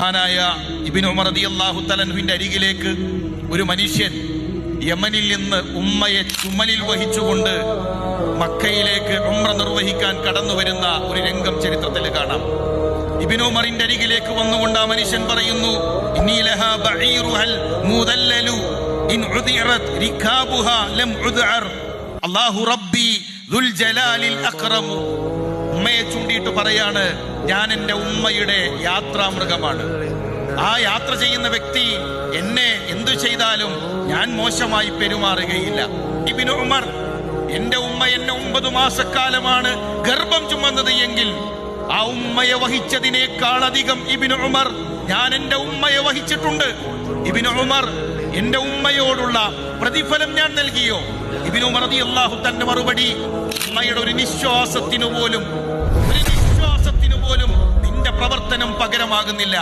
മഹാനായ ഇബ്നു ഉമർ റളിയല്ലാഹു തആല അൻഹുവിന്റെ അരികിലേക്ക് ഒരു മനുഷ്യൻ യമനിൽ നിന്ന് ഉമ്മയെ ചുമലിൽ വഹിച്ചുകൊണ്ട് മക്കയിലേക്ക് ഉംറ നിർവഹിക്കാൻ കടന്നു വരുന്ന ഒരു രംഗം ചരിത്രത്തിൽ കാണാം. ഇബ്നു ഉമറിന്റെ അരികിലേക്ക് വന്നുകൊണ്ട് ആ മനുഷ്യൻ പറയുന്നു, ഇന്നി ലഹാ ബഈറുഹൽ മുദല്ലലു ഇൻ ഉദിറത് റികാബുഹാ ലം ഉദ്അർ അല്ലാഹു റബ്ബി ദുൽ ജലാലിൽ അക്റം. ഉമ്മയെ ചൂണ്ടിയിട്ട് പറയാണ്, ഞാൻ എൻ്റെ ഉമ്മയുടെ യാത്രാമൃഗമാണ്. ആ യാത്ര ചെയ്യുന്ന വ്യക്തി എന്നെ എന്തു ചെയ്താലും ഞാൻ മോശമായി പെരുമാറുകയില്ല. ഇബ്നു ഉമർ, എന്റെ ഉമ്മ എന്നെ 9 മാസക്കാലമാണ് ഗർഭം ചുമന്നത് എങ്കിൽ ആ ഉമ്മയെ വഹിച്ചതിനേക്കാളധികം ഇബ്നു ഉമർ ഞാൻ എന്റെ ഉമ്മയെ വഹിച്ചിട്ടുണ്ട്. ഇബ്നു ഉമർ, എന്റെ ഉമ്മയോടുള്ള പ്രതിഫലം ഞാൻ നൽകിയോ? ഇബ്നു ഉമർ റളിയല്ലാഹു തന്റെ മറുപടി, ഉമ്മയുടെ ഒരു നിശ്വാസത്തിനു പോലും നിന്റെ പ്രവർത്തനം പകരമാകുന്നില്ല.